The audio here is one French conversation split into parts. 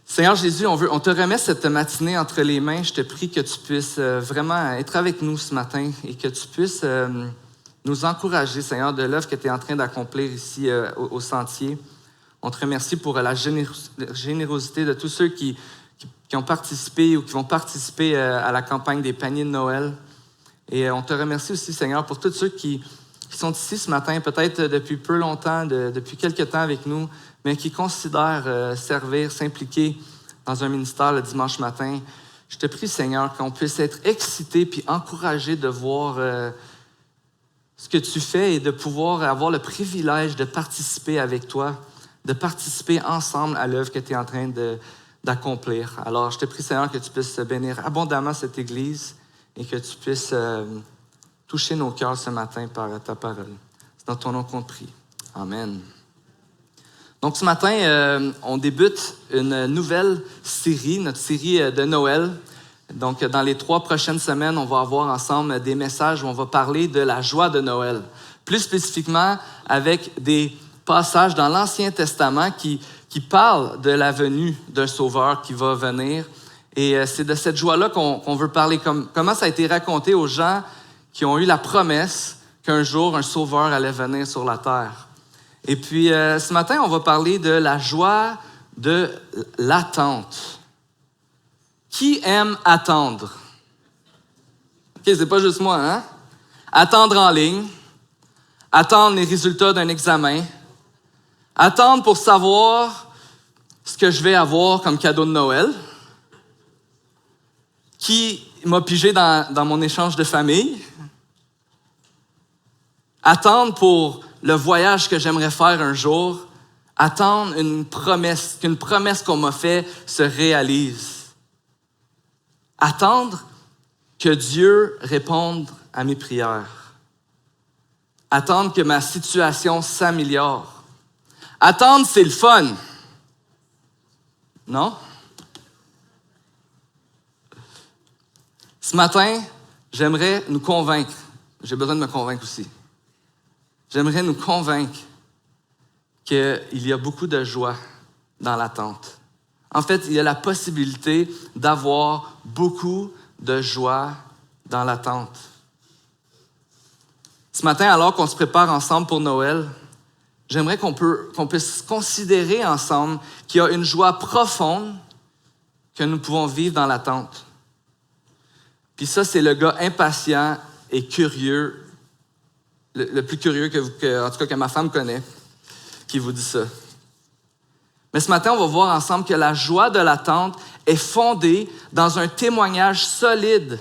Seigneur Jésus, on te remet cette matinée entre les mains. Je te prie que tu puisses vraiment être avec nous ce matin et que tu puisses nous encourager, Seigneur, de l'œuvre que tu es en train d'accomplir ici au Sentier. On te remercie pour la générosité de tous ceux qui ont participé ou qui vont participer à la campagne des paniers de Noël. Et on te remercie aussi, Seigneur, pour tous ceux qui sont ici ce matin, peut-être depuis peu longtemps, depuis quelques temps avec nous, mais qui considèrent servir, s'impliquer dans un ministère le dimanche matin. Je te prie, Seigneur, qu'on puisse être excités puis encouragés de voir ce que tu fais et de pouvoir avoir le privilège de participer avec toi, de participer ensemble à l'œuvre que tu es en train d'accomplir. Alors, je te prie, Seigneur, que tu puisses bénir abondamment cette Église et que tu puisses toucher nos cœurs ce matin par ta parole. C'est dans ton nom qu'on te prie. Amen. Donc, ce matin, on débute une nouvelle série, notre série de Noël. Donc, dans les 3 prochaines semaines, on va avoir ensemble des messages où on va parler de la joie de Noël. Plus spécifiquement, avec des passages dans l'Ancien Testament qui parlent de la venue d'un Sauveur qui va venir. Et c'est de cette joie-là qu'on veut parler. Comment ça a été raconté aux gens qui ont eu la promesse qu'un jour, un Sauveur allait venir sur la terre. Et puis, ce matin, on va parler de la joie de l'attente. Qui aime attendre? OK, c'est pas juste moi, hein? Attendre en ligne, attendre les résultats d'un examen, attendre pour savoir ce que je vais avoir comme cadeau de Noël, qui m'a pigé dans mon échange de famille, attendre pour le voyage que j'aimerais faire un jour, attendre qu'une promesse qu'on m'a faite se réalise. Attendre que Dieu réponde à mes prières. Attendre que ma situation s'améliore. Attendre, c'est le fun. Non? Ce matin, j'aimerais nous convaincre. J'ai besoin de me convaincre aussi. J'aimerais nous convaincre qu'il y a beaucoup de joie dans l'attente. En fait, il y a la possibilité d'avoir beaucoup de joie dans l'attente. Ce matin, alors qu'on se prépare ensemble pour Noël, j'aimerais qu'on puisse considérer ensemble qu'il y a une joie profonde que nous pouvons vivre dans l'attente. Puis ça, c'est le gars impatient et curieux, le plus curieux en tout cas que ma femme connaît, qui vous dit ça. Mais ce matin, on va voir ensemble que la joie de l'attente est fondée dans un témoignage solide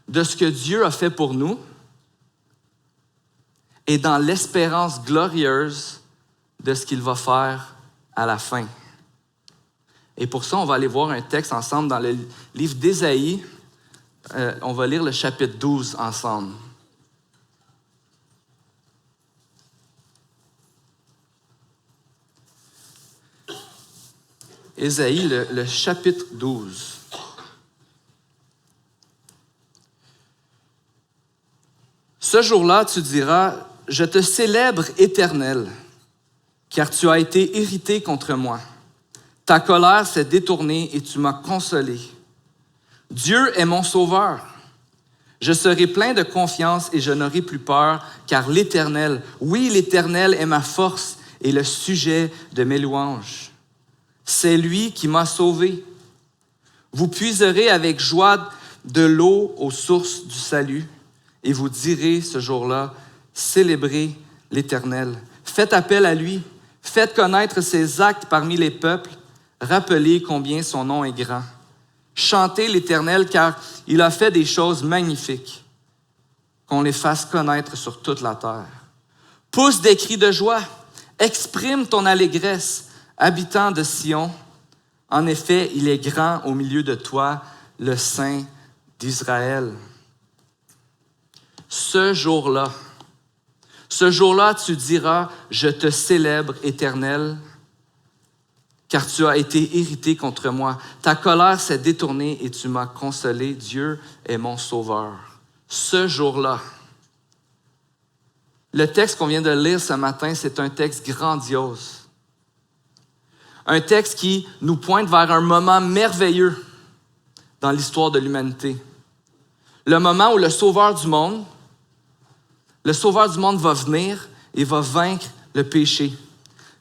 de ce que Dieu a fait pour nous et dans l'espérance glorieuse de ce qu'il va faire à la fin. Et pour ça, on va aller voir un texte ensemble dans le livre d'Ésaïe. On va lire le chapitre 12 ensemble. Ésaïe, le chapitre 12. Ce jour-là, tu diras, « Je te célèbre, Éternel, car tu as été irrité contre moi. Ta colère s'est détournée et tu m'as consolé. Dieu est mon sauveur. Je serai plein de confiance et je n'aurai plus peur, car l'Éternel, oui, l'Éternel est ma force et le sujet de mes louanges. C'est lui qui m'a sauvé. Vous puiserez avec joie de l'eau aux sources du salut, et vous direz ce jour-là, célébrez l'Éternel. Faites appel à lui, faites connaître ses actes parmi les peuples, rappelez combien son nom est grand. Chantez l'Éternel, car il a fait des choses magnifiques, qu'on les fasse connaître sur toute la terre. Pousse des cris de joie, exprime ton allégresse, habitant de Sion. En effet, il est grand au milieu de toi, le Saint d'Israël. Ce jour-là, tu diras, je te célèbre, Éternel, car tu as été irrité contre moi. Ta colère s'est détournée et tu m'as consolé. Dieu est mon sauveur. Ce jour-là, Le texte qu'on vient de lire ce matin, c'est un texte grandiose. Un texte qui nous pointe vers un moment merveilleux dans l'histoire de l'humanité. Le moment où le Sauveur du monde va venir et va vaincre le péché.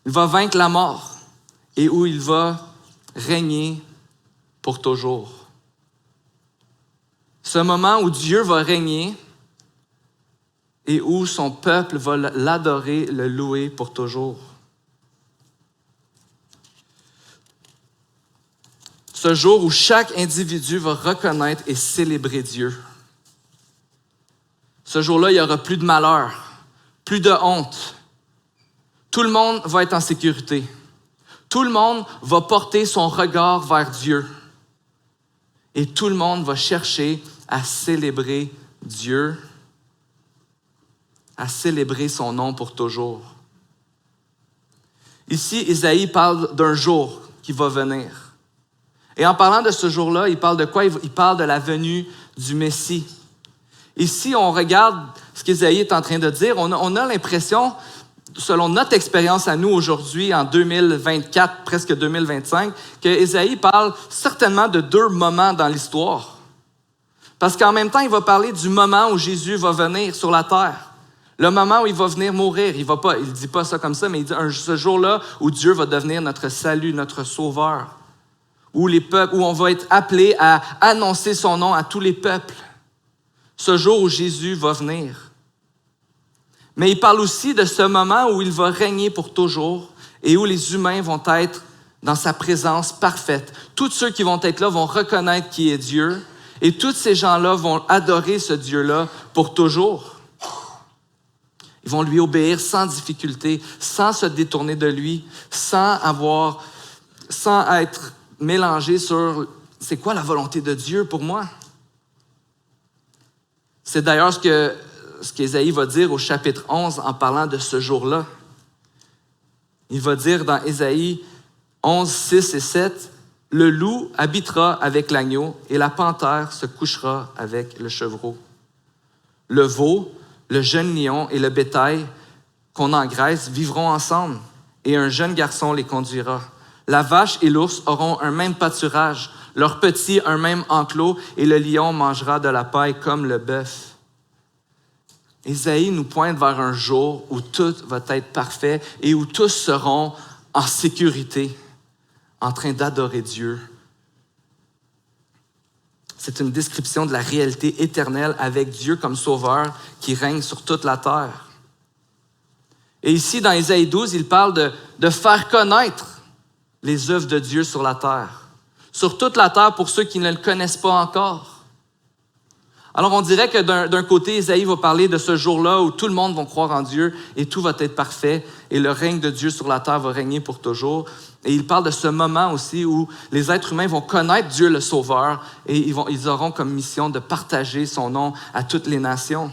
Il va vaincre la mort et où il va régner pour toujours. Ce moment où Dieu va régner et où son peuple va l'adorer, le louer pour toujours. Ce jour où chaque individu va reconnaître et célébrer Dieu. Ce jour-là, il n'y aura plus de malheur, plus de honte. Tout le monde va être en sécurité. Tout le monde va porter son regard vers Dieu. Et tout le monde va chercher à célébrer Dieu, à célébrer son nom pour toujours. Ici, Isaïe parle d'un jour qui va venir. Et en parlant de ce jour-là, il parle de quoi? Il parle de la venue du Messie. Ici, on regarde ce qu'Isaïe est en train de dire. On a l'impression, selon notre expérience à nous aujourd'hui, en 2024, presque 2025, qu'Isaïe parle certainement de deux moments dans l'histoire. Parce qu'en même temps, il va parler du moment où Jésus va venir sur la terre. Le moment où il va venir mourir. Il ne dit pas ça comme ça, mais il dit ce jour-là où Dieu va devenir notre salut, notre sauveur. Où on va être appelé à annoncer son nom à tous les peuples. Ce jour où Jésus va venir. Mais il parle aussi de ce moment où il va régner pour toujours et où les humains vont être dans sa présence parfaite. Tous ceux qui vont être là vont reconnaître qui est Dieu et tous ces gens-là vont adorer ce Dieu-là pour toujours. Ils vont lui obéir sans difficulté, sans se détourner de lui, sans être mélangés sur c'est quoi la volonté de Dieu pour moi. C'est d'ailleurs ce qu'Ésaïe va dire au chapitre 11 en parlant de ce jour-là. Il va dire dans Ésaïe 11, 6 et 7, « Le loup habitera avec l'agneau et la panthère se couchera avec le chevreau. Le veau, le jeune lion et le bétail qu'on engraisse vivront ensemble et un jeune garçon les conduira. La vache et l'ours auront un même pâturage, leurs petits un même enclos et le lion mangera de la paille comme le bœuf. » Ésaïe nous pointe vers un jour où tout va être parfait et où tous seront en sécurité, en train d'adorer Dieu. C'est une description de la réalité éternelle avec Dieu comme sauveur qui règne sur toute la terre. Et ici, dans Ésaïe 12, il parle de faire connaître les œuvres de Dieu sur la terre. Sur toute la terre pour ceux qui ne le connaissent pas encore. Alors on dirait que d'un côté, Ésaïe va parler de ce jour-là où tout le monde va croire en Dieu et tout va être parfait et le règne de Dieu sur la terre va régner pour toujours. Et il parle de ce moment aussi où les êtres humains vont connaître Dieu le Sauveur et ils auront comme mission de partager son nom à toutes les nations.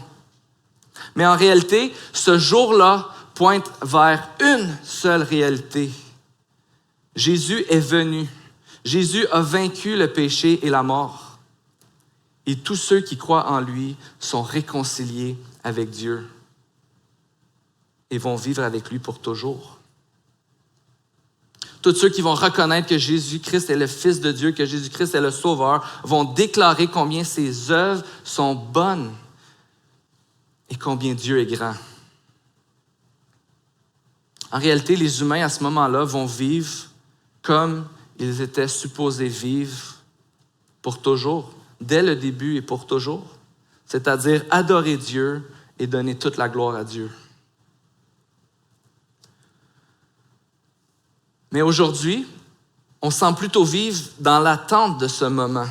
Mais en réalité, ce jour-là pointe vers une seule réalité. Jésus est venu. Jésus a vaincu le péché et la mort. Et tous ceux qui croient en lui sont réconciliés avec Dieu et vont vivre avec lui pour toujours. Tous ceux qui vont reconnaître que Jésus-Christ est le Fils de Dieu, que Jésus-Christ est le Sauveur, vont déclarer combien ses œuvres sont bonnes et combien Dieu est grand. En réalité, les humains à ce moment-là vont vivre comme ils étaient supposés vivre pour toujours. Dès le début et pour toujours, c'est-à-dire adorer Dieu et donner toute la gloire à Dieu. Mais aujourd'hui, on semble plutôt vivre dans l'attente de ce moment,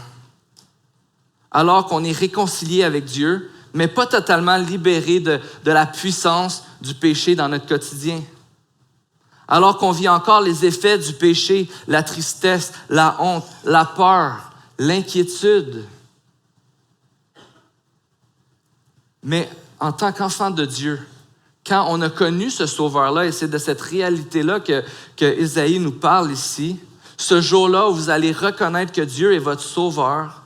alors qu'on est réconcilié avec Dieu, mais pas totalement libéré de la puissance du péché dans notre quotidien. Alors qu'on vit encore les effets du péché, la tristesse, la honte, la peur, l'inquiétude. Mais en tant qu'enfant de Dieu, quand on a connu ce Sauveur-là, et c'est de cette réalité-là que Ésaïe nous parle ici, ce jour-là où vous allez reconnaître que Dieu est votre Sauveur,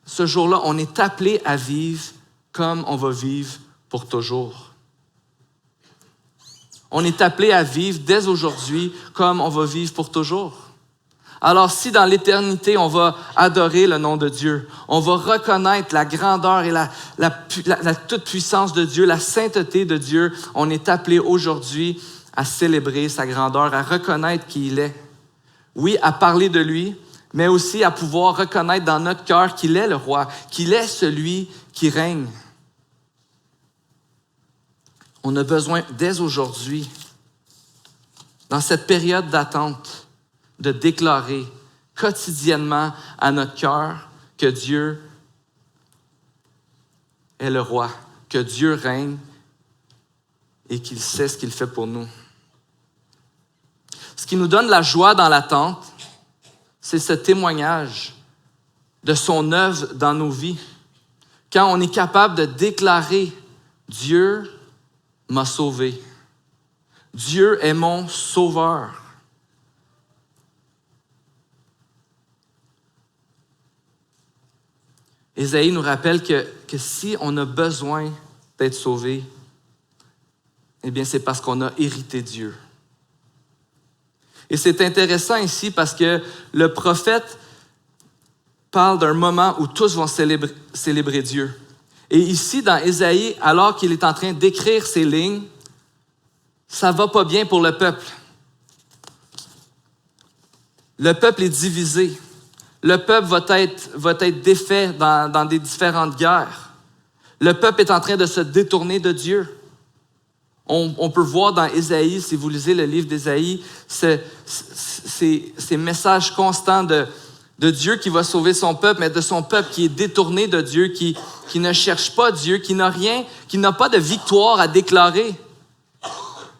ce jour-là, on est appelé à vivre comme on va vivre pour toujours. On est appelé à vivre dès aujourd'hui comme on va vivre pour toujours. Alors si dans l'éternité, on va adorer le nom de Dieu, on va reconnaître la grandeur et la toute-puissance de Dieu, la sainteté de Dieu, on est appelé aujourd'hui à célébrer sa grandeur, à reconnaître qui il est. Oui, à parler de lui, mais aussi à pouvoir reconnaître dans notre cœur qu'il est le roi, qu'il est celui qui règne. On a besoin, dès aujourd'hui, dans cette période d'attente, de déclarer quotidiennement à notre cœur que Dieu est le roi, que Dieu règne et qu'il sait ce qu'il fait pour nous. Ce qui nous donne la joie dans l'attente, c'est ce témoignage de son œuvre dans nos vies. Quand on est capable de déclarer « Dieu m'a sauvé. Dieu est mon sauveur. » Ésaïe nous rappelle que si on a besoin d'être sauvé, eh bien c'est parce qu'on a hérité Dieu. Et c'est intéressant ici parce que le prophète parle d'un moment où tous vont célébrer Dieu. Et ici, dans Ésaïe, alors qu'il est en train d'écrire ces lignes, ça ne va pas bien pour le peuple. Le peuple est divisé. Le peuple va être défait dans des différentes guerres. Le peuple est en train de se détourner de Dieu. On peut voir dans Ésaïe, si vous lisez le livre d'Ésaïe, ces messages constants de Dieu qui va sauver son peuple, mais de son peuple qui est détourné de Dieu, qui ne cherche pas Dieu, qui n'a pas de victoire à déclarer.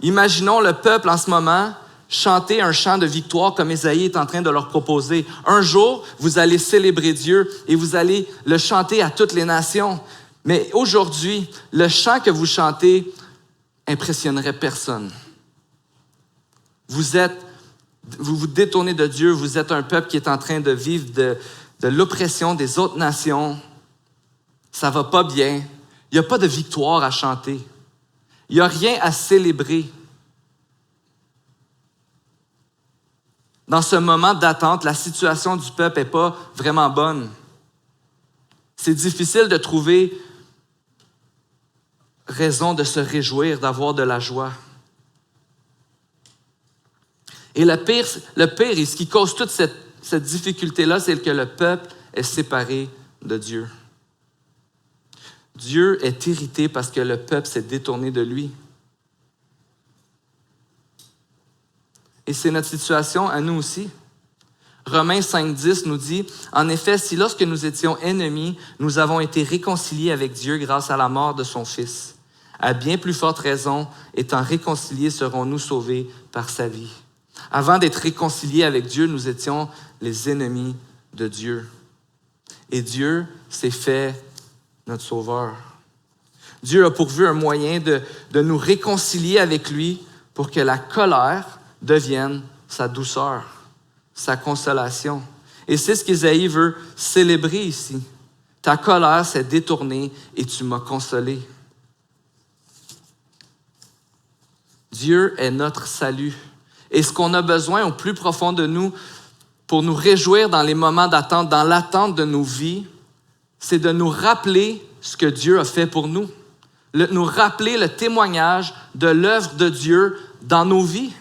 Imaginons le peuple en ce moment chanter un chant de victoire comme Ésaïe est en train de leur proposer. Un jour, vous allez célébrer Dieu et vous allez le chanter à toutes les nations. Mais aujourd'hui, le chant que vous chantez impressionnerait personne. Vous vous détournez de Dieu, vous êtes un peuple qui est en train de vivre de l'oppression des autres nations. Ça va pas bien. Il n'y a pas de victoire à chanter. Il n'y a rien à célébrer. Dans ce moment d'attente, la situation du peuple n'est pas vraiment bonne. C'est difficile de trouver raison de se réjouir, d'avoir de la joie. Et le pire, et ce qui cause toute cette difficulté-là, c'est que le peuple est séparé de Dieu. Dieu est irrité parce que le peuple s'est détourné de lui. Et c'est notre situation à nous aussi. Romains 5,10 nous dit « En effet, si lorsque nous étions ennemis, nous avons été réconciliés avec Dieu grâce à la mort de son Fils, à bien plus forte raison, étant réconciliés, serons-nous sauvés par sa vie. » Avant d'être réconciliés avec Dieu, nous étions les ennemis de Dieu. Et Dieu s'est fait notre sauveur. Dieu a pourvu un moyen de nous réconcilier avec lui pour que la colère devienne sa douceur, sa consolation. Et c'est ce qu'Ésaïe veut célébrer ici. Ta colère s'est détournée et tu m'as consolé. Dieu est notre salut. Et ce qu'on a besoin au plus profond de nous pour nous réjouir dans les moments d'attente, dans l'attente de nos vies, c'est de nous rappeler ce que Dieu a fait pour nous. Nous rappeler le témoignage de l'œuvre de Dieu dans nos vies.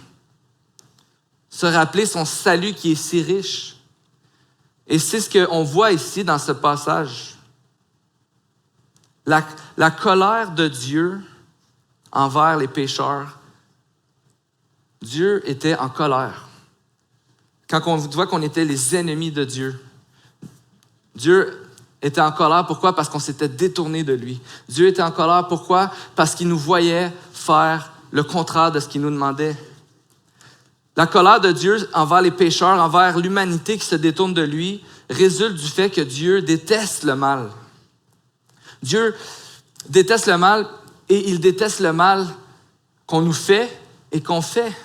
Se rappeler son salut qui est si riche. Et c'est ce qu'on voit ici dans ce passage. La colère de Dieu envers les pécheurs. Dieu était en colère. Quand on voit qu'on était les ennemis de Dieu, Dieu était en colère. Pourquoi? Parce qu'on s'était détourné de lui. Dieu était en colère. Pourquoi? Parce qu'il nous voyait faire le contraire de ce qu'il nous demandait. La colère de Dieu envers les pécheurs, envers l'humanité qui se détourne de lui, résulte du fait que Dieu déteste le mal. Dieu déteste le mal et il déteste le mal qu'on nous fait et qu'on fait.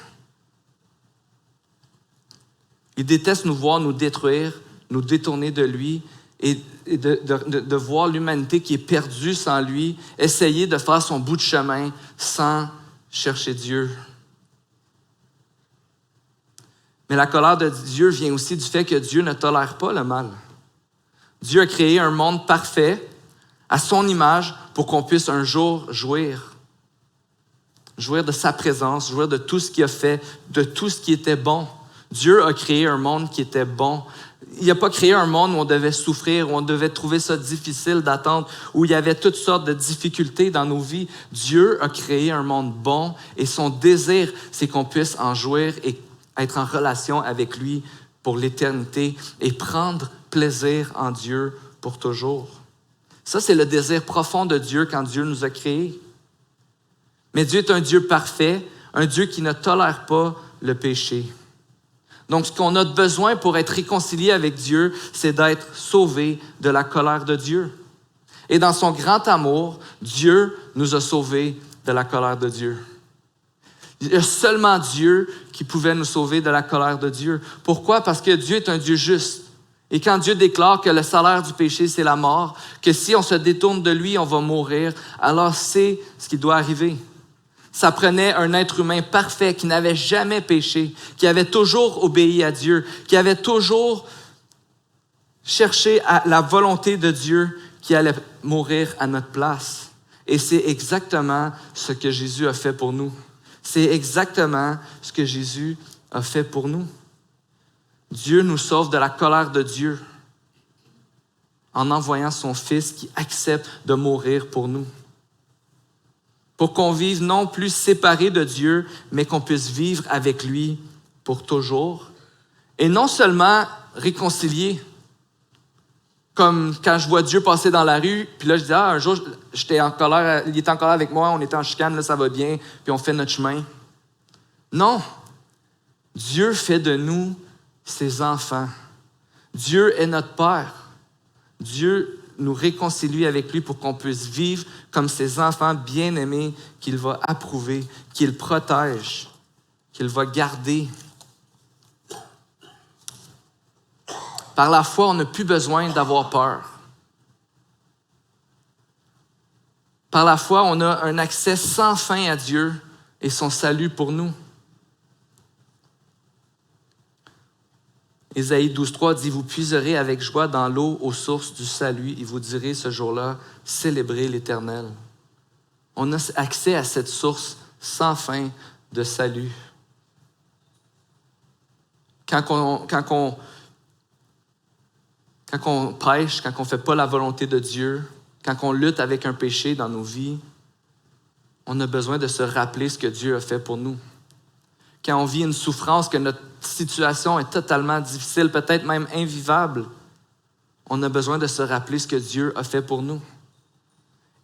Il déteste nous voir nous détruire, nous détourner de lui et de voir l'humanité qui est perdue sans lui, essayer de faire son bout de chemin sans chercher Dieu. Mais la colère de Dieu vient aussi du fait que Dieu ne tolère pas le mal. Dieu a créé un monde parfait à son image pour qu'on puisse un jour jouir de sa présence, jouir de tout ce qu'il a fait, de tout ce qui était bon. Dieu a créé un monde qui était bon. Il n'a pas créé un monde où on devait souffrir, où on devait trouver ça difficile d'attendre, où il y avait toutes sortes de difficultés dans nos vies. Dieu a créé un monde bon et son désir, c'est qu'on puisse en jouir et être en relation avec lui pour l'éternité et prendre plaisir en Dieu pour toujours. Ça, c'est le désir profond de Dieu quand Dieu nous a créés. Mais Dieu est un Dieu parfait, un Dieu qui ne tolère pas le péché. Donc, ce qu'on a besoin pour être réconcilié avec Dieu, c'est d'être sauvé de la colère de Dieu. Et dans son grand amour, Dieu nous a sauvés de la colère de Dieu. Il y a seulement Dieu qui pouvait nous sauver de la colère de Dieu. Pourquoi? Parce que Dieu est un Dieu juste. Et quand Dieu déclare que le salaire du péché, c'est la mort, que si on se détourne de lui, on va mourir, alors c'est ce qui doit arriver. Ça prenait un être humain parfait qui n'avait jamais péché, qui avait toujours obéi à Dieu, qui avait toujours cherché la volonté de Dieu qui allait mourir à notre place. Et c'est exactement ce que Jésus a fait pour nous. C'est exactement ce que Jésus a fait pour nous. Dieu nous sauve de la colère de Dieu en envoyant son Fils qui accepte de mourir pour nous. Pour qu'on vive non plus séparés de Dieu, mais qu'on puisse vivre avec lui pour toujours. Et non seulement réconciliés, comme quand je vois Dieu passer dans la rue, puis là je dis, un jour j'étais en colère, il était en colère avec moi, on était en chicane, là ça va bien, puis on fait notre chemin. Non, Dieu fait de nous ses enfants. Dieu est notre Père. Dieu nous réconcilie avec lui pour qu'on puisse vivre comme ses enfants bien-aimés qu'il va approuver, qu'il protège, qu'il va garder. Par la foi, on n'a plus besoin d'avoir peur. Par la foi, on a un accès sans fin à Dieu et son salut pour nous. Ésaïe 12.3 dit « Vous puiserez avec joie dans l'eau aux sources du salut et vous direz ce jour-là, célébrez l'Éternel. » On a accès à cette source sans fin de salut. Quand on pêche, quand on ne fait pas la volonté de Dieu, quand on lutte avec un péché dans nos vies, on a besoin de se rappeler ce que Dieu a fait pour nous. Quand on vit une souffrance, que notre situation est totalement difficile, peut-être même invivable, on a besoin de se rappeler ce que Dieu a fait pour nous.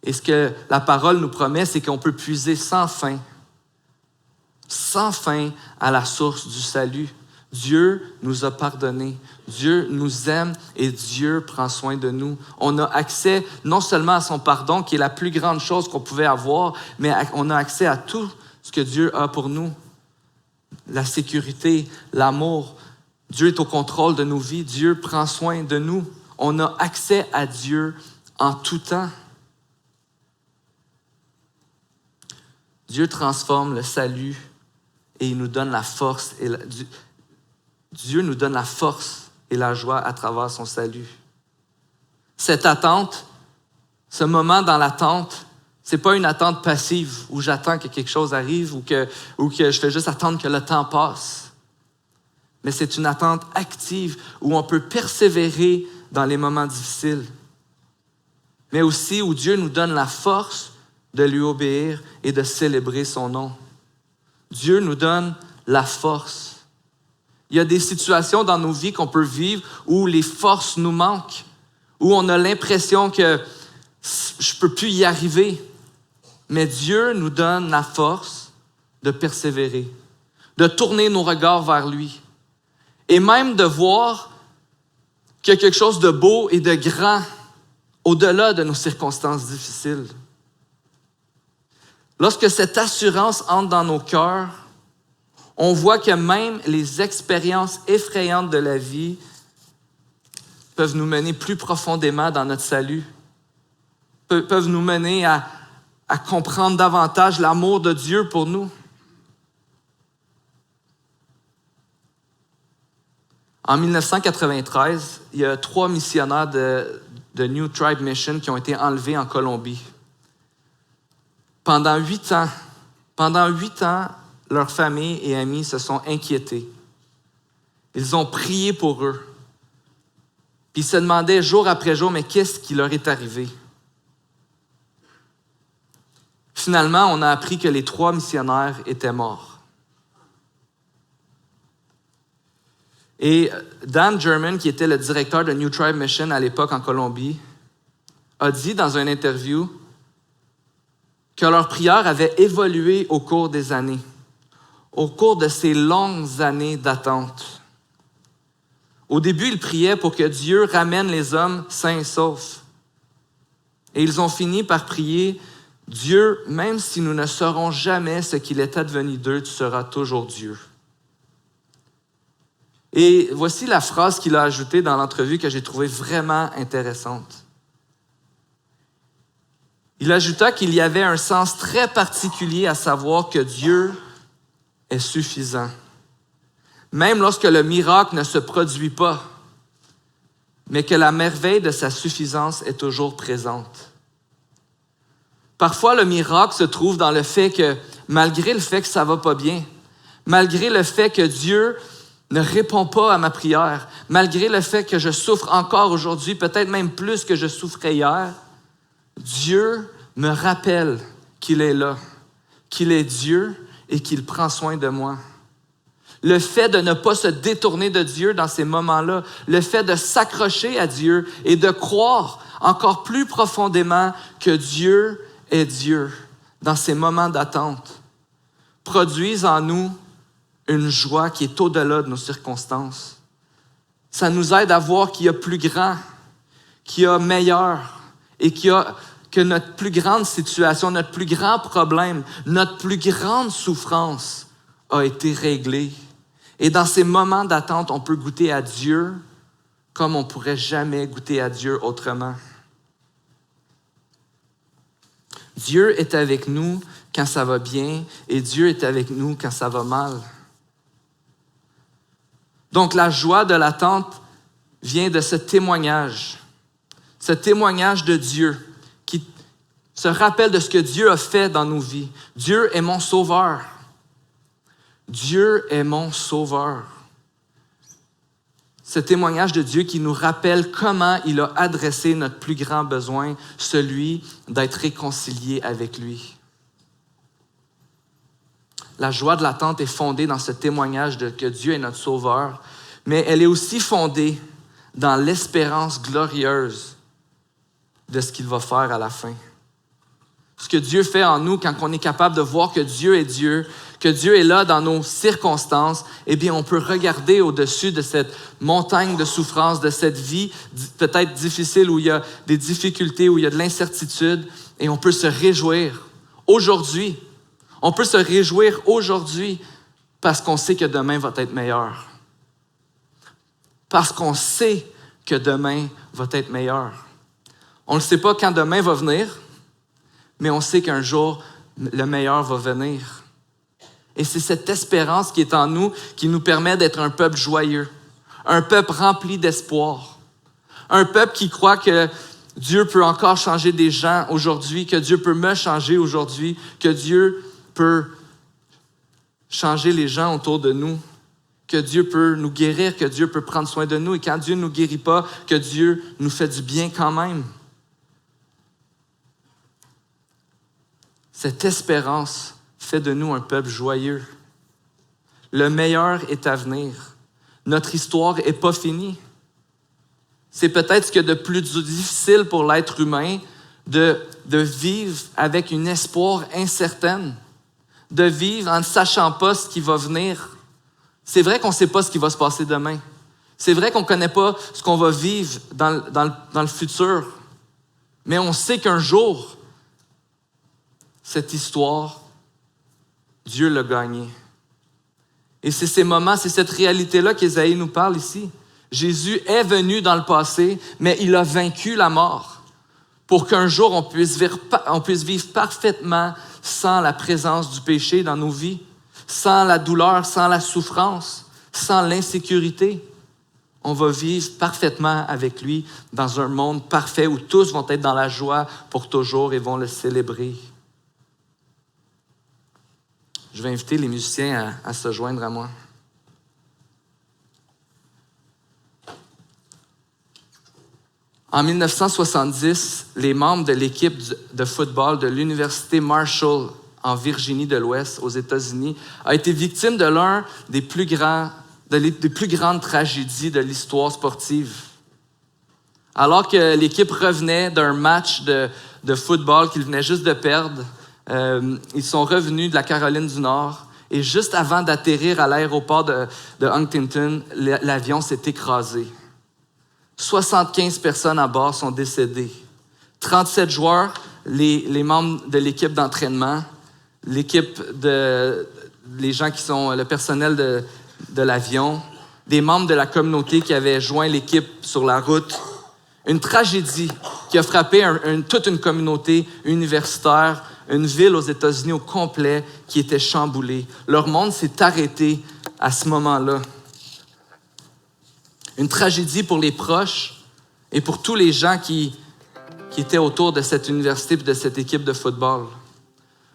Et ce que la parole nous promet, c'est qu'on peut puiser sans fin à la source du salut. Dieu nous a pardonné, Dieu nous aime et Dieu prend soin de nous. On a accès non seulement à son pardon, qui est la plus grande chose qu'on pouvait avoir, mais on a accès à tout ce que Dieu a pour nous. La sécurité, l'amour. Dieu est au contrôle de nos vies. Dieu prend soin de nous. On a accès à Dieu en tout temps. Dieu transforme le salut et il nous donne la force. Dieu nous donne la force et la joie à travers son salut. Cette attente, ce moment dans l'attente, c'est pas une attente passive où j'attends que quelque chose arrive ou que je fais juste attendre que le temps passe. Mais c'est une attente active où on peut persévérer dans les moments difficiles. Mais aussi où Dieu nous donne la force de lui obéir et de célébrer son nom. Dieu nous donne la force. Il y a des situations dans nos vies qu'on peut vivre où les forces nous manquent, où on a l'impression que je ne peux plus y arriver. Mais Dieu nous donne la force de persévérer, de tourner nos regards vers lui et même de voir qu'il y a quelque chose de beau et de grand au-delà de nos circonstances difficiles. Lorsque cette assurance entre dans nos cœurs, on voit que même les expériences effrayantes de la vie peuvent nous mener plus profondément dans notre salut, peuvent nous mener à comprendre davantage l'amour de Dieu pour nous. En 1993, il y a 3 missionnaires de New Tribe Mission qui ont été enlevés en Colombie. Pendant 8 ans, leurs familles et amis se sont inquiétés. Ils ont prié pour eux. Puis ils se demandaient jour après jour, mais qu'est-ce qui leur est arrivé? Finalement, on a appris que les 3 missionnaires étaient morts. Et Dan German, qui était le directeur de New Tribe Mission à l'époque en Colombie, a dit dans une interview que leur prière avait évolué au cours des années, au cours de ces longues années d'attente. Au début, ils priaient pour que Dieu ramène les hommes sains et saufs. Et ils ont fini par prier « Dieu, même si nous ne saurons jamais ce qu'il est advenu d'eux, tu seras toujours Dieu. » Et voici la phrase qu'il a ajoutée dans l'entrevue que j'ai trouvée vraiment intéressante. Il ajouta qu'il y avait un sens très particulier à savoir que Dieu est suffisant. Même lorsque le miracle ne se produit pas, mais que la merveille de sa suffisance est toujours présente. Parfois, le miracle se trouve dans le fait que, malgré le fait que ça va pas bien, malgré le fait que Dieu ne répond pas à ma prière, malgré le fait que je souffre encore aujourd'hui, peut-être même plus que je souffrais hier, Dieu me rappelle qu'il est là, qu'il est Dieu et qu'il prend soin de moi. Le fait de ne pas se détourner de Dieu dans ces moments-là, le fait de s'accrocher à Dieu et de croire encore plus profondément que Dieu est Dieu dans ces moments d'attente, produisent en nous une joie qui est au-delà de nos circonstances. Ça nous aide à voir qu'il y a plus grand, qu'il y a meilleur et que notre plus grande situation, notre plus grand problème, notre plus grande souffrance a été réglée. Et dans ces moments d'attente, on peut goûter à Dieu comme on ne pourrait jamais goûter à Dieu autrement. Dieu est avec nous quand ça va bien et Dieu est avec nous quand ça va mal. Donc, la joie de l'attente vient de ce témoignage de Dieu qui se rappelle de ce que Dieu a fait dans nos vies. Dieu est mon sauveur. Dieu est mon sauveur. Ce témoignage de Dieu qui nous rappelle comment il a adressé notre plus grand besoin, celui d'être réconcilié avec lui. La joie de l'attente est fondée dans ce témoignage de que Dieu est notre sauveur, mais elle est aussi fondée dans l'espérance glorieuse de ce qu'il va faire à la fin. Ce que Dieu fait en nous quand on est capable de voir que Dieu est Dieu, que Dieu est là dans nos circonstances, eh bien, on peut regarder au-dessus de cette montagne de souffrance, de cette vie peut-être difficile où il y a des difficultés, où il y a de l'incertitude, et on peut se réjouir aujourd'hui. On peut se réjouir aujourd'hui parce qu'on sait que demain va être meilleur. Parce qu'on sait que demain va être meilleur. On ne sait pas quand demain va venir, mais on sait qu'un jour, le meilleur va venir. Et c'est cette espérance qui est en nous qui nous permet d'être un peuple joyeux, un peuple rempli d'espoir, un peuple qui croit que Dieu peut encore changer des gens aujourd'hui, que Dieu peut me changer aujourd'hui, que Dieu peut changer les gens autour de nous, que Dieu peut nous guérir, que Dieu peut prendre soin de nous, et quand Dieu ne nous guérit pas, que Dieu nous fait du bien quand même. Cette espérance fait de nous un peuple joyeux. Le meilleur est à venir. Notre histoire n'est pas finie. C'est peut-être ce qu'il y a de plus difficile pour l'être humain de vivre avec une espoir incertaine, de vivre en ne sachant pas ce qui va venir. C'est vrai qu'on ne sait pas ce qui va se passer demain. C'est vrai qu'on ne connaît pas ce qu'on va vivre dans le futur. Mais on sait qu'un jour, cette histoire, Dieu l'a gagnée. Et c'est ces moments, c'est cette réalité-là qu'Ésaïe nous parle ici. Jésus est venu dans le passé, mais il a vaincu la mort pour qu'un jour on puisse vivre parfaitement sans la présence du péché dans nos vies, sans la douleur, sans la souffrance, sans l'insécurité. On va vivre parfaitement avec lui dans un monde parfait où tous vont être dans la joie pour toujours et vont le célébrer. Je vais inviter les musiciens à se joindre à moi. En 1970, les membres de l'équipe de football de l'Université Marshall en Virginie de l'Ouest, aux États-Unis, ont été victimes de l'un des plus grandes tragédies de l'histoire sportive. Alors que l'équipe revenait d'un match de football qu'ils venaient juste de perdre, ils sont revenus de la Caroline du Nord et juste avant d'atterrir à l'aéroport de Huntington, l'avion s'est écrasé. 75 personnes à bord sont décédées. 37 joueurs, les membres de l'équipe d'entraînement, les gens qui sont le personnel de l'avion, des membres de la communauté qui avaient joint l'équipe sur la route. Une tragédie qui a frappé toute une communauté universitaire, une ville aux États-Unis au complet qui était chamboulée. Leur monde s'est arrêté à ce moment-là. Une tragédie pour les proches et pour tous les gens qui étaient autour de cette université et de cette équipe de football.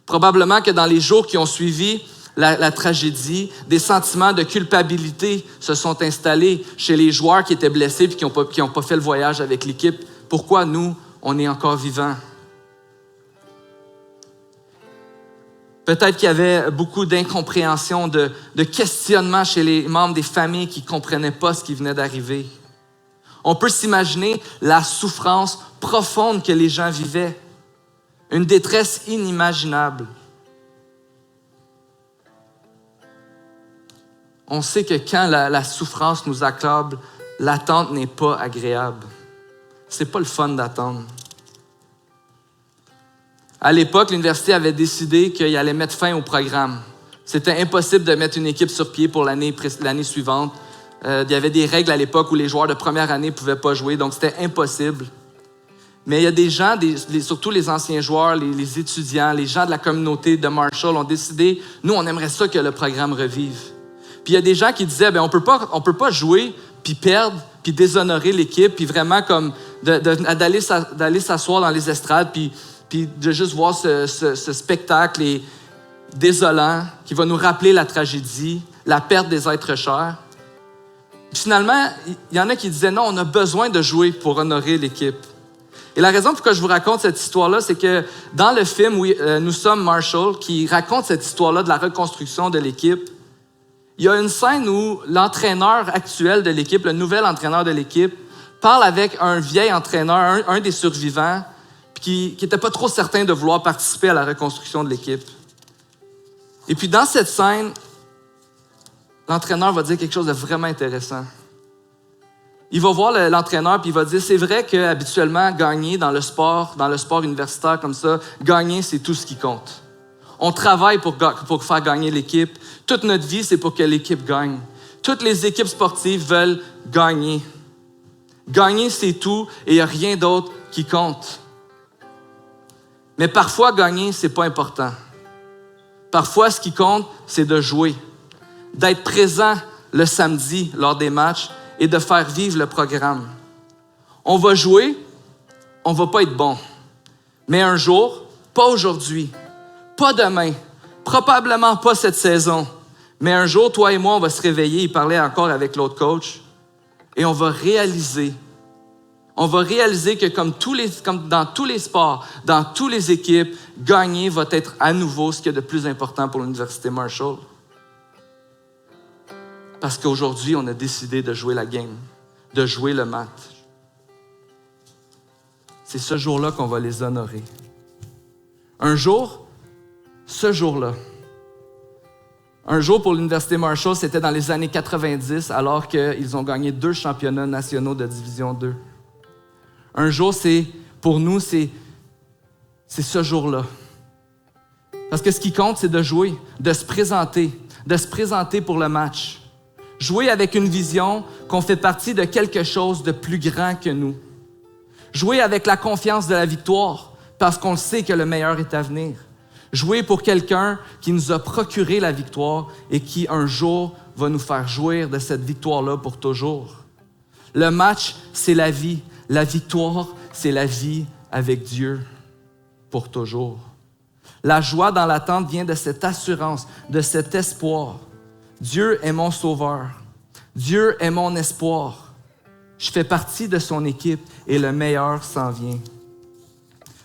Probablement que dans les jours qui ont suivi la tragédie, des sentiments de culpabilité se sont installés chez les joueurs qui étaient blessés et qui n'ont pas fait le voyage avec l'équipe. Pourquoi nous, on est encore vivants? Peut-être qu'il y avait beaucoup d'incompréhension, de questionnement chez les membres des familles qui ne comprenaient pas ce qui venait d'arriver. On peut s'imaginer la souffrance profonde que les gens vivaient, une détresse inimaginable. On sait que quand la souffrance nous accable, l'attente n'est pas agréable. C'est pas le fun d'attendre. À l'époque, l'université avait décidé qu'il allait mettre fin au programme. C'était impossible de mettre une équipe sur pied pour l'année suivante. Il y avait des règles à l'époque où les joueurs de première année ne pouvaient pas jouer, donc c'était impossible. Mais il y a des gens, surtout les anciens joueurs, les étudiants, les gens de la communauté de Marshall ont décidé, nous, on aimerait ça que le programme revive. Puis il y a des gens qui disaient, on peut pas jouer, puis perdre, puis déshonorer l'équipe, puis vraiment comme d'aller s'asseoir dans les estrades, puis de juste voir ce spectacle désolant qui va nous rappeler la tragédie, la perte des êtres chers. Puis finalement, il y en a qui disaient non, on a besoin de jouer pour honorer l'équipe. Et la raison pourquoi je vous raconte cette histoire-là, c'est que dans le film Nous sommes Marshall, qui raconte cette histoire-là de la reconstruction de l'équipe, il y a une scène où l'entraîneur actuel de l'équipe, le nouvel entraîneur de l'équipe, parle avec un vieil entraîneur, un des survivants, qui n'était pas trop certain de vouloir participer à la reconstruction de l'équipe. Et puis dans cette scène, l'entraîneur va dire quelque chose de vraiment intéressant. Il va voir l'entraîneur puis il va dire, c'est vrai qu'habituellement, gagner dans le sport universitaire comme ça, gagner, c'est tout ce qui compte. On travaille pour faire gagner l'équipe. Toute notre vie, c'est pour que l'équipe gagne. Toutes les équipes sportives veulent gagner. Gagner, c'est tout et il n'y a rien d'autre qui compte. Mais parfois, gagner, c'est pas important. Parfois, ce qui compte, c'est de jouer, d'être présent le samedi lors des matchs et de faire vivre le programme. On va jouer, on va pas être bon. Mais un jour, pas aujourd'hui, pas demain, probablement pas cette saison, mais un jour, toi et moi, on va se réveiller et parler encore avec l'autre coach et on va réaliser que comme dans tous les sports, dans toutes les équipes, gagner va être à nouveau ce qu'il y a de plus important pour l'Université Marshall. Parce qu'aujourd'hui, on a décidé de jouer la game, de jouer le match. C'est ce jour-là qu'on va les honorer. Un jour pour l'Université Marshall, c'était dans les années 90, alors qu'ils ont gagné 2 championnats nationaux de Division 2. Un jour, pour nous, c'est ce jour-là. Parce que ce qui compte, c'est de jouer, de se présenter pour le match. Jouer avec une vision qu'on fait partie de quelque chose de plus grand que nous. Jouer avec la confiance de la victoire, parce qu'on sait que le meilleur est à venir. Jouer pour quelqu'un qui nous a procuré la victoire et qui, un jour, va nous faire jouir de cette victoire-là pour toujours. Le match, c'est la vie. La victoire, c'est la vie avec Dieu pour toujours. La joie dans l'attente vient de cette assurance, de cet espoir. Dieu est mon sauveur. Dieu est mon espoir. Je fais partie de son équipe et le meilleur s'en vient.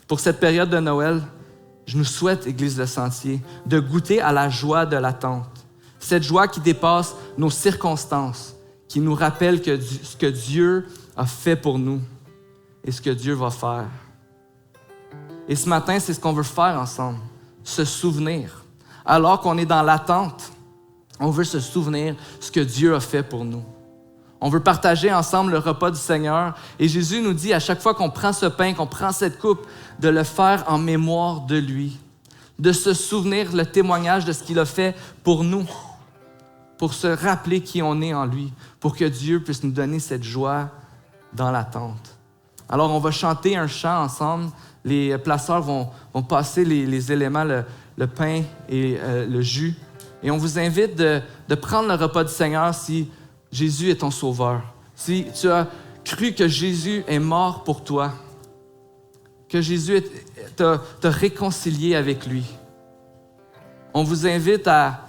Pour cette période de Noël, je nous souhaite, Église Le Sentier, de goûter à la joie de l'attente. Cette joie qui dépasse nos circonstances, qui nous rappelle ce que Dieu a fait pour nous et ce que Dieu va faire. Et ce matin, c'est ce qu'on veut faire ensemble, se souvenir. Alors qu'on est dans l'attente, on veut se souvenir ce que Dieu a fait pour nous. On veut partager ensemble le repas du Seigneur. Et Jésus nous dit à chaque fois qu'on prend ce pain, qu'on prend cette coupe, de le faire en mémoire de lui, de se souvenir le témoignage de ce qu'il a fait pour nous, pour se rappeler qui on est en lui, pour que Dieu puisse nous donner cette joie dans l'attente. Alors, on va chanter un chant ensemble. Les placeurs vont passer les éléments, le pain et le jus. Et on vous invite de prendre le repas du Seigneur si Jésus est ton sauveur. Si tu as cru que Jésus est mort pour toi, que Jésus t'a réconcilié avec lui. On vous invite à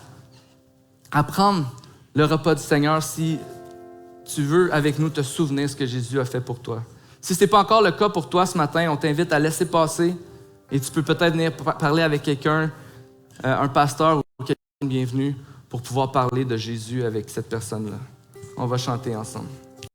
prendre le repas du Seigneur si tu veux avec nous te souvenir ce que Jésus a fait pour toi. Si ce n'est pas encore le cas pour toi ce matin, on t'invite à laisser passer et tu peux peut-être venir parler avec quelqu'un, un pasteur ou quelqu'un de bienvenu pour pouvoir parler de Jésus avec cette personne-là. On va chanter ensemble.